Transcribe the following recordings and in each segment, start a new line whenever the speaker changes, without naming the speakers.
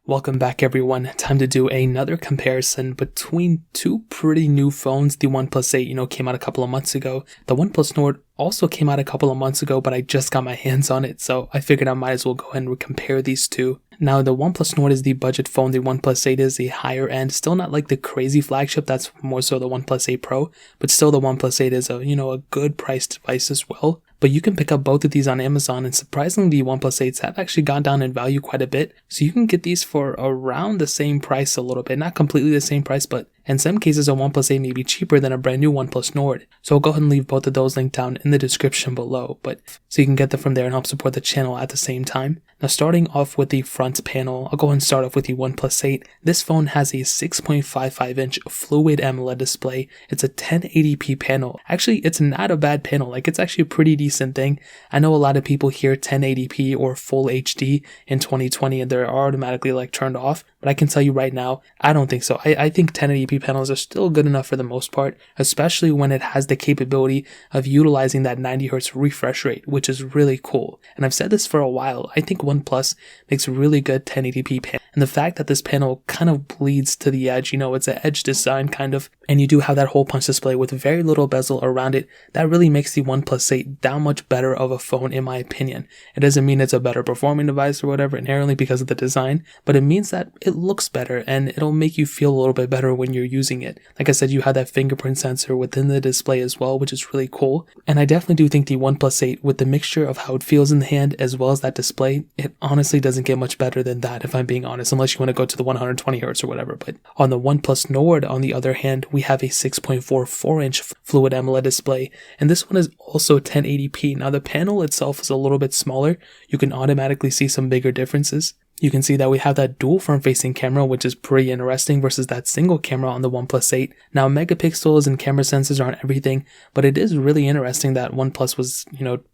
Welcome back everyone. Time to do another comparison between two pretty new phones. The OnePlus 8, came out a couple of months ago. The OnePlus Nord also came out a couple of months ago, but I just got my hands on it, so I figured I might as well go ahead and compare these two. Now, the OnePlus Nord is the budget phone. The OnePlus 8 is the higher end. Still not like the crazy flagship. That's more so the OnePlus 8 Pro, but still the OnePlus 8 is a good priced device as well. But you can pick up both of these on Amazon, and surprisingly, the OnePlus 8s have actually gone down in value quite a bit. So you can get these for around the same price a little bit. Not completely the same price, but in some cases, a OnePlus 8 may be cheaper than a brand new OnePlus Nord. So I'll go ahead and leave both of those linked down in the description below, but so you can get them from there and help support the channel at the same time. Now, starting off with the front panel, I'll go ahead and start off with the OnePlus 8. This phone has a 6.55-inch Fluid AMOLED display. It's a 1080p panel. Actually, it's not a bad panel. It's actually a pretty decent thing. I know a lot of people hear 1080p or full HD in 2020 and they're automatically turned off, but I can tell you right now, I don't think so. I think 1080p panels are still good enough for the most part, especially when it has the capability of utilizing that 90Hz refresh rate, which is really cool. And I've said this for a while. I think OnePlus makes really good 1080p panels. And the fact that this panel kind of bleeds to the edge, it's an edge design kind of, and you do have that hole punch display with very little bezel around it, that really makes the OnePlus 8 that much better of a phone in my opinion. It doesn't mean it's a better performing device or whatever inherently because of the design, but it means that it looks better and it'll make you feel a little bit better when you're using it. Like I said, you have that fingerprint sensor within the display as well, which is really cool. And I definitely do think the OnePlus 8, with the mixture of how it feels in the hand as well as that display, it honestly doesn't get much better than that if I'm being honest, unless you want to go to the 120Hz or whatever. But on the OnePlus Nord, on the other hand, we have a 6.44-inch Fluid AMOLED display, and this one is also 1080p. Now the panel itself is a little bit smaller. You can automatically see some bigger differences. You can see that we have that dual front-facing camera, which is pretty interesting versus that single camera on the OnePlus 8. Now, megapixels and camera sensors aren't everything, but it is really interesting that OnePlus was,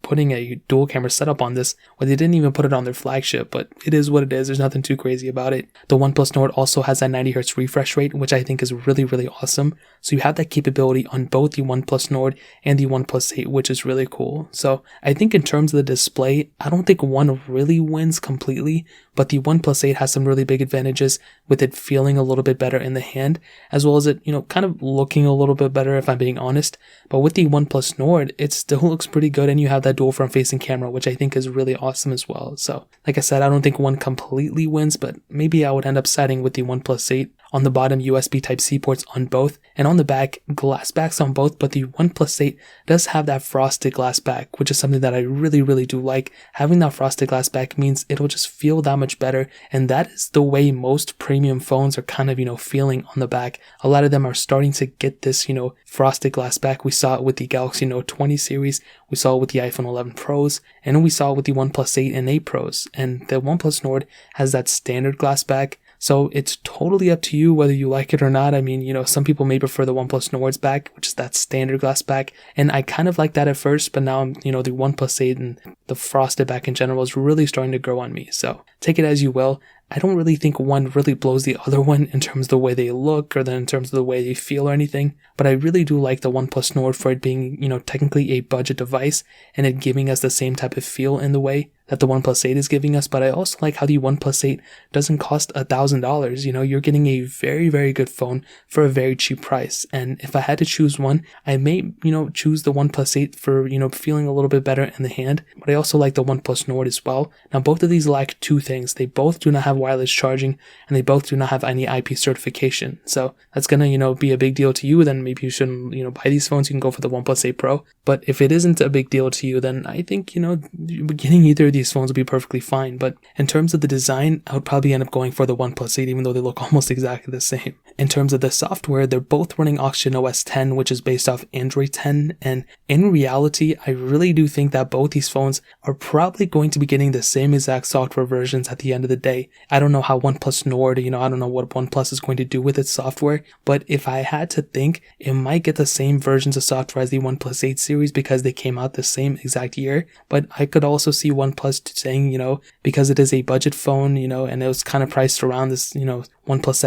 putting a dual camera setup on this, where they didn't even put it on their flagship, but it is what it is. There's nothing too crazy about it. The OnePlus Nord also has that 90Hz refresh rate, which I think is really, really awesome. So you have that capability on both the OnePlus Nord and the OnePlus 8, which is really cool. So I think in terms of the display, I don't think one really wins completely, but the OnePlus 8 has some really big advantages with it feeling a little bit better in the hand, as well as it, kind of looking a little bit better if I'm being honest. But with the OnePlus Nord, it still looks pretty good, and you have that dual front-facing camera, which I think is really awesome as well. So, like I said, I don't think one completely wins, but maybe I would end up siding with the OnePlus 8. On the bottom, USB Type-C ports on both, and on the back, glass backs on both, but the OnePlus 8 does have that frosted glass back, which is something that I really, really do like. Having that frosted glass back means it'll just feel that much better, and that is the way most premium phones are kind of, feeling on the back. A lot of them are starting to get this, frosted glass back. We saw it with the Galaxy Note 20 series, we saw it with the iPhone 11 Pros, and we saw it with the OnePlus 8 and 8 Pros, and the OnePlus Nord has that standard glass back. So it's totally up to you whether you like it or not. I mean, some people may prefer the OnePlus Nord's back, which is that standard glass back. And I kind of like that at first, but now, the OnePlus 8 and the frosted back in general is really starting to grow on me. So take it as you will. I don't really think one really blows the other one in terms of the way they look or then in terms of the way they feel or anything. But I really do like the OnePlus Nord for it being, technically a budget device and it giving us the same type of feel in the way that the OnePlus 8 is giving us. But I also like how the OnePlus 8 doesn't cost $1,000. You're getting a very, very good phone for a very cheap price. And if I had to choose one, I may, choose the OnePlus 8 for, feeling a little bit better in the hand. But I also like the OnePlus Nord as well. Now, both of these lack two things. They both do not have wireless charging, and they both do not have any IP certification. So that's gonna, be a big deal to you. Then maybe you shouldn't, buy these phones. You can go for the OnePlus 8 Pro. But if it isn't a big deal to you, then I think, getting either of these phones will be perfectly fine. But in terms of the design, I would probably end up going for the OnePlus 8, even though they look almost exactly the same. In terms of the software, they're both running Oxygen OS 10, which is based off Android 10. And in reality, I really do think that both these phones are probably going to be getting the same exact software versions at the end of the day. I don't know how OnePlus Nord, I don't know what OnePlus is going to do with its software, but if I had to think, it might get the same versions of software as the OnePlus 8 series because they came out the same exact year. But I could also see OnePlus saying, because it is a budget phone, and it was kind of priced around this, OnePlus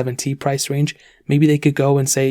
7T price range, maybe they could go and say,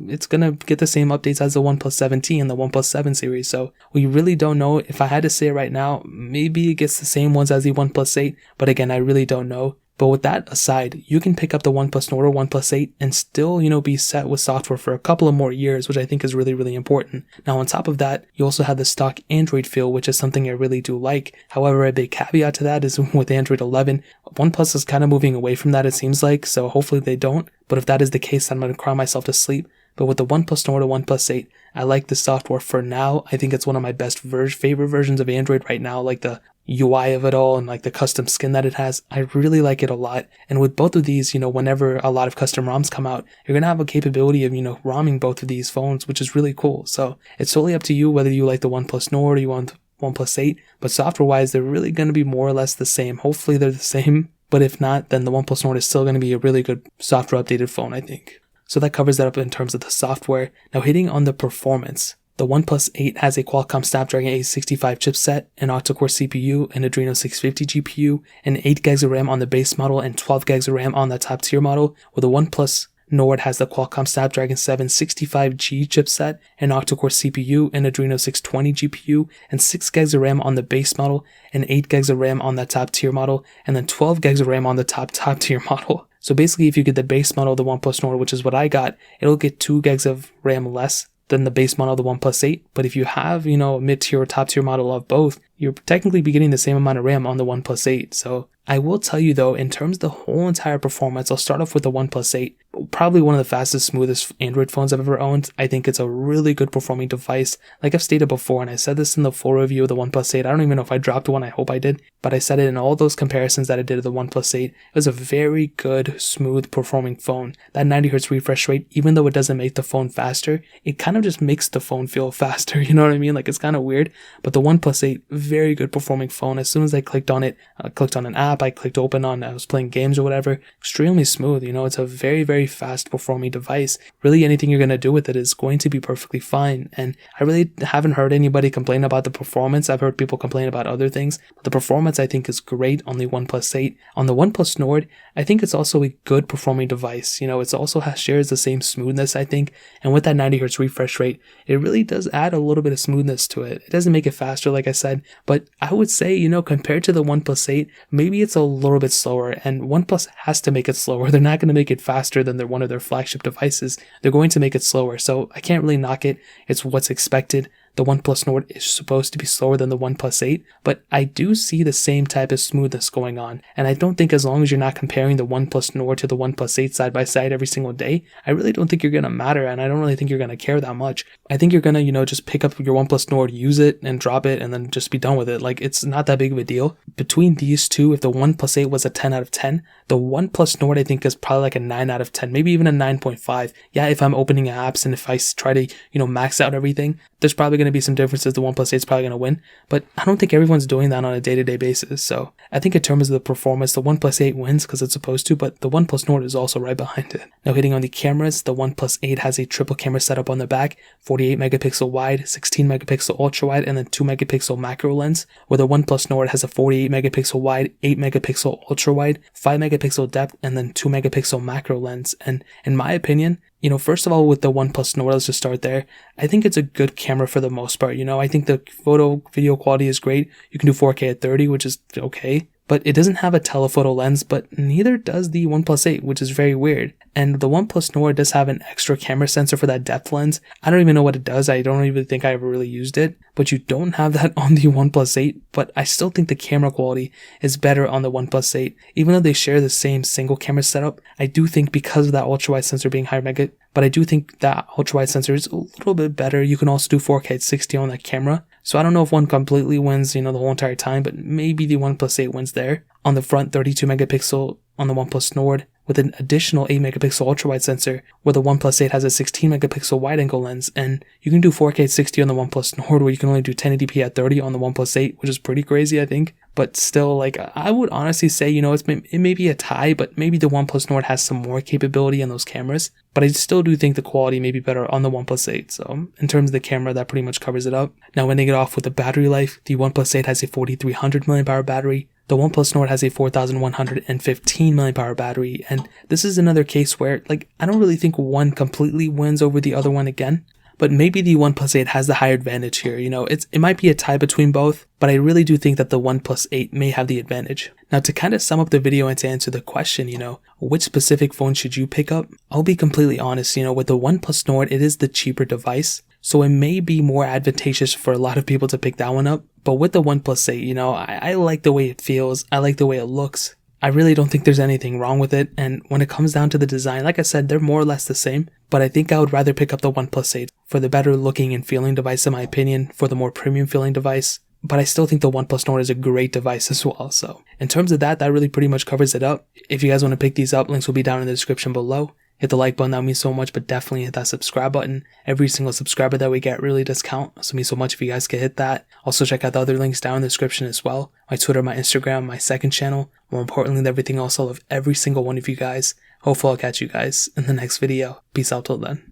it's going to get the same updates as the OnePlus 7T and the OnePlus 7 series. So we really don't know. If I had to say it right now, maybe it gets the same ones as the OnePlus 8, but again, I really don't know. But with that aside, you can pick up the OnePlus Nord or OnePlus 8 and still, be set with software for a couple of more years, which I think is really, really important. Now, on top of that, you also have the stock Android feel, which is something I really do like. However, a big caveat to that is with Android 11, OnePlus is kind of moving away from that, it seems like, so hopefully they don't. But if that is the case, I'm going to cry myself to sleep. But with the OnePlus Nord or OnePlus 8, I like the software for now. I think it's one of my best favorite versions of Android right now, like the UI of it all and like the custom skin that it has. I really like it a lot. And with both of these, whenever a lot of custom ROMs come out, you're going to have a capability of, ROMing both of these phones, which is really cool. So it's totally up to you whether you like the OnePlus Nord or you want OnePlus 8. But software-wise, they're really going to be more or less the same. Hopefully they're the same. But if not, then the OnePlus Nord is still going to be a really good software updated phone, I think. So that covers that up in terms of the software. Now hitting on the performance. The OnePlus 8 has a Qualcomm Snapdragon 865 chipset, an octa-core CPU, an Adreno 650 GPU, and 8 GB of RAM on the base model and 12 GB of RAM on the top tier model, where the OnePlus Nord has the Qualcomm Snapdragon 765G chipset, an octa-core CPU, an Adreno 620 GPU, and 6 GB of RAM on the base model, and 8 GB of RAM on the top tier model, and then 12 GB of RAM on the top tier model. So basically, if you get the base model of the OnePlus Nord, which is what I got, it'll get 2 GB of RAM less than the base model of the OnePlus 8. But if you have, a mid-tier or top-tier model of both, you're technically be getting the same amount of RAM on the OnePlus 8. So I will tell you though, in terms of the whole entire performance, I'll start off with the OnePlus 8. Probably one of the fastest, smoothest Android phones I've ever owned. I think it's a really good performing device. Like I've stated before, and I said this in the full review of the OnePlus 8. I don't even know if I dropped one. I hope I did. But I said it in all those comparisons that I did of the OnePlus 8. It was a very good, smooth performing phone. That 90Hz refresh rate, even though it doesn't make the phone faster, it kind of just makes the phone feel faster. You know what I mean? Like it's kind of weird. But the OnePlus 8, very good performing phone. As soon as I clicked on it, I clicked on an app, I clicked open on, I was playing games or whatever, extremely smooth. It's a very, very fast performing device. Really anything you're going to do with it is going to be perfectly fine. And I really haven't heard anybody complain about the performance. I've heard people complain about other things, but the performance I think is great on the OnePlus 8. On the OnePlus Nord, I think it's also a good performing device. It also shares the same smoothness, I think. And with that 90Hz refresh rate, it really does add a little bit of smoothness to it. It doesn't make it faster, like I said, but I would say, compared to the OnePlus 8, maybe it's a little bit slower, and OnePlus has to make it slower. They're not going to make it faster than one of their flagship devices. They're going to make it slower, so I can't really knock it. It's what's expected. The OnePlus Nord is supposed to be slower than the OnePlus 8, but I do see the same type of smoothness going on. And I don't think as long as you're not comparing the OnePlus Nord to the OnePlus 8 side by side every single day, I really don't think you're going to matter, and I don't really think you're going to care that much. I think you're going to, just pick up your OnePlus Nord, use it, and drop it, and then just be done with it. Like, it's not that big of a deal. Between these two, if the OnePlus 8 was a 10 out of 10, the OnePlus Nord I think is probably like a 9 out of 10, maybe even a 9.5. Yeah, if I'm opening apps and if I try to, max out everything, there's probably going to be some differences. The OnePlus 8 is probably going to win, but I don't think everyone's doing that on a day-to-day basis. So I think in terms of the performance, the OnePlus 8 wins because it's supposed to, but the OnePlus Nord is also right behind it. Now hitting on the cameras, the OnePlus 8 has a triple camera setup on the back, 48 megapixel wide, 16 megapixel ultra wide, and then 2 megapixel macro lens, where the OnePlus Nord has a 48 megapixel wide, 8 megapixel ultra wide, 5 megapixel depth, and then 2 megapixel macro lens. And in my opinion, first of all, with the OnePlus Nord, let's just start there. I think it's a good camera for the most part. I think the photo video quality is great. You can do 4K at 30, which is okay. But it doesn't have a telephoto lens, but neither does the OnePlus 8, which is very weird. And the OnePlus Nord does have an extra camera sensor for that depth lens. I don't even know what it does. I don't even think I ever really used it. But you don't have that on the OnePlus 8. But I still think the camera quality is better on the OnePlus 8. Even though they share the same single camera setup, I do think because of that ultra-wide sensor being higher mega, but I do think that ultra-wide sensor is a little bit better. You can also do 4K at 60 on that camera. So I don't know if one completely wins, the whole entire time, but maybe the OnePlus 8 wins there. On the front, 32 megapixel on the OnePlus Nord with an additional 8 megapixel ultra-wide sensor, where the OnePlus 8 has a 16 megapixel wide-angle lens, and you can do 4K at 60 on the OnePlus Nord, where you can only do 1080p at 30 on the OnePlus 8, which is pretty crazy, I think. But still, I would honestly say, it may be a tie, but maybe the OnePlus Nord has some more capability in those cameras. But I still do think the quality may be better on the OnePlus 8. So in terms of the camera, that pretty much covers it up. Now, when they get off with the battery life, the OnePlus 8 has a 4300 mAh battery. The OnePlus Nord has a 4115 mAh battery. And this is another case where, I don't really think one completely wins over the other one again. but maybe the OnePlus 8 has the higher advantage here. It might be a tie between both, but I really do think that the OnePlus 8 may have the advantage. Now, to kind of sum up the video and to answer the question, which specific phone should you pick up? I'll be completely honest, with the OnePlus Nord, it is the cheaper device, so it may be more advantageous for a lot of people to pick that one up. But with the OnePlus 8, I like the way it feels, I like the way it looks. I really don't think there's anything wrong with it, and when it comes down to the design, like I said, they're more or less the same, but I think I would rather pick up the OnePlus 8 for the better looking and feeling device in my opinion, for the more premium feeling device, but I still think the OnePlus Nord is a great device as well. So in terms of that really pretty much covers it up. If you guys want to pick these up, links will be down in the description below. Hit the like button, that means so much, but definitely hit that subscribe button. Every single subscriber that we get really does count, so it means so much if you guys could hit that. Also check out the other links down in the description as well. My Twitter, my Instagram, my second channel. More importantly than everything else, I love every single one of you guys. Hopefully I'll catch you guys in the next video. Peace out till then.